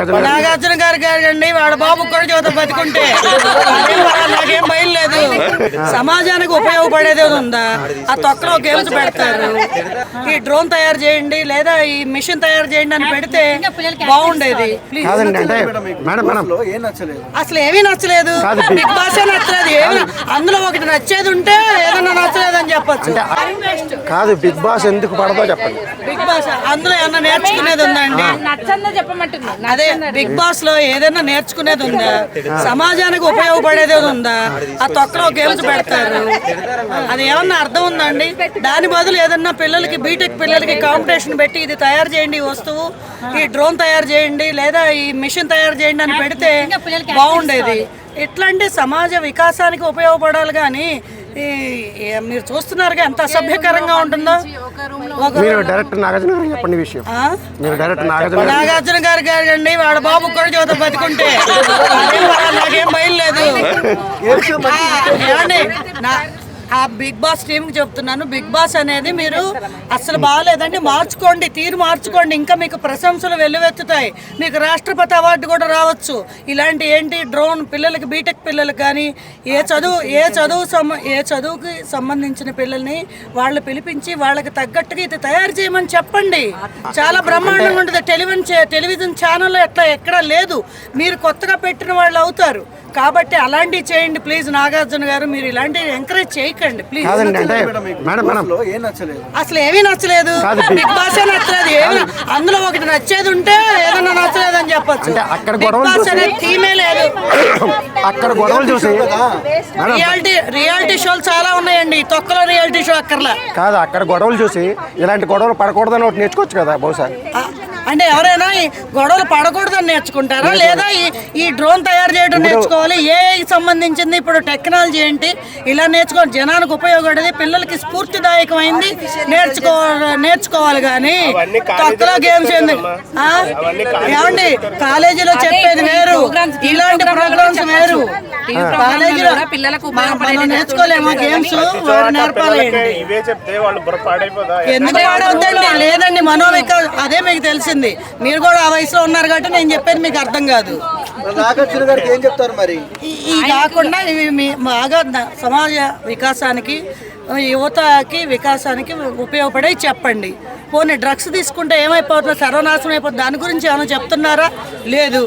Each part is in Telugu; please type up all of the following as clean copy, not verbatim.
నాగార్జున గారు గారండి వాడు బాబు కూడా చదువు బతుకుంటే నాకేం భయం లేదు. సమాజానికి ఉపయోగపడేది ఉందా? ఆ తొక్కలో గేమ్స్ పెడతారు. ఈ డ్రోన్ తయారు చేయండి లేదా ఈ మిషన్ తయారు చేయండి అని పెడితే బాగుండేది. అసలు ఏమీ నచ్చలేదు. బిగ్ బాస్ నచ్చలేదు. ఏమి అందులో ఒకటి నచ్చేది ఉంటే ఏదన్నా నచ్చలేదు అని చెప్పొచ్చు. కాదు బిగ్ బాస్ ఎందుకు పడదో చెప్పండి. బిగ్ బాస్ అందులో ఏమన్నా నేర్చుకునేది ఉందా అండి? అదే బిగ్ బాస్ లో ఏదైనా నేర్చుకునేది ఉందా? సమాజానికి ఉపయోగపడేది ఉందా? ఆ తొక్కలో గేమ్స్ పెడతారు. అది ఏమన్నా అర్థం ఉందండి? దాని బదులు ఏదన్నా పిల్లలకి బీటెక్ పిల్లలకి కాంపిటీషన్ పెట్టి ఇది తయారు చేయండి, ఈ వస్తువు ఈ డ్రోన్ తయారు చేయండి లేదా ఈ మిషన్ తయారు చేయండి అని పెడితే బాగుండేది. ఇట్లాంటి సమాజ వికాసానికి ఉపయోగపడాలి. కానీ మీరు చూస్తున్నారుగా ఎంత అసభ్యకరంగా ఉంటుందో. నాగార్జున గారు గారండి వాడు బాబు కూడా చదువు బతుకుంటే నాకేం భయం లేదు. ఆ బిగ్ బాస్ టీంకి చెప్తున్నాను, బిగ్ బాస్ అనేది మీరు అసలు బాగాలేదండి, మార్చుకోండి, తీరు మార్చుకోండి. ఇంకా మీకు ప్రశంసలు వెల్లువెత్తుతాయి. మీకు రాష్ట్రపతి అవార్డు కూడా రావచ్చు. ఇలాంటి ఏంటి డ్రోన్ పిల్లలకి బీటెక్ పిల్లలకి కానీ ఏ చదువుకి సంబంధించిన పిల్లల్ని వాళ్ళు పిలిపించి వాళ్ళకి తగ్గట్టుగా ఇది తయారు చేయమని చెప్పండి. చాలా బ్రహ్మాండంగా ఉంటుంది. టెలివిజన్ ఛానల్ ఎట్లా ఎక్కడా లేదు. మీరు కొత్తగా పెట్టిన వాళ్ళు అవుతారు. కాబట్టి అలాంటివి చేయండి ప్లీజ్. నాగార్జున గారు మీరు ఇలాంటివి ఎంకరేజ్ చేయకండి ప్లీజ్. అసలు ఏమీ నచ్చలేదు. బిగ్ బాస్ నచ్చలేదు. ఏమి అందులో ఒకటి నచ్చేది ఉంటే ఏదన్నా నచ్చలేదు అని చెప్పొచ్చు. థీమే లేదు. రియాలిటీ షోలు చాలా ఉన్నాయండి. తొక్కలో రియాలిటీ షో అక్కర్లా కాదు. అక్కడ గొడవలు చూసి ఇలాంటి గొడవలు పడకూడదని ఒకటి నేర్చుకోవచ్చు కదా బహుశా. అంటే ఎవరైనా ఈ గొడవలు పడకూడదని నేర్చుకుంటారా లేదా ఈ డ్రోన్ తయారు చేయడం నేర్చుకోవాలి? ఏఐకి సంబంధించింది ఇప్పుడు టెక్నాలజీ ఏంటి ఇలా నేర్చుకోవాలి. జనానికి ఉపయోగపడేది పిల్లలకి స్ఫూర్తిదాయకమైంది నేర్చుకోవాలి. కానీ తొక్కలో గేమ్స్ ఏంది ఏమండి? కాలేజీలో చెప్పేది వేరు, ఇలాంటి ప్రోగ్రామ్స్ వేరు. కాలేజీలో మనం నేర్చుకోలేమా గేమ్స్? నేర్పాలండి. ఎందుకు పాడవుతండి? లేదండి మనోవికాస్ అదే మీకు తెలిసింది. మీరు కూడా ఆ వయసులో ఉన్నారు కాబట్టి నేను చెప్పేది మీకు అర్థం కాదు. ఈ కాకుండా ఇవి బాగా సమాజ వికాసానికి యువతకి వికాసానికి ఉపయోగపడే చెప్పండి. పోనీ డ్రగ్స్ తీసుకుంటే ఏమైపోతుందో సర్వనాశనం అయిపోతుంది. దాని గురించి ఏమైనా చెప్తున్నారా? లేదు.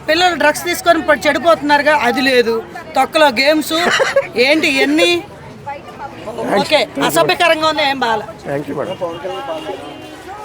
పిల్లలు డ్రగ్స్ తీసుకొని చెడిపోతున్నారుగా, అది లేదు. తొక్కలో గేమ్స్ ఏంటి ఎన్ని ఓకే అసభ్యకరంగా ఉంది. ఏం బాగా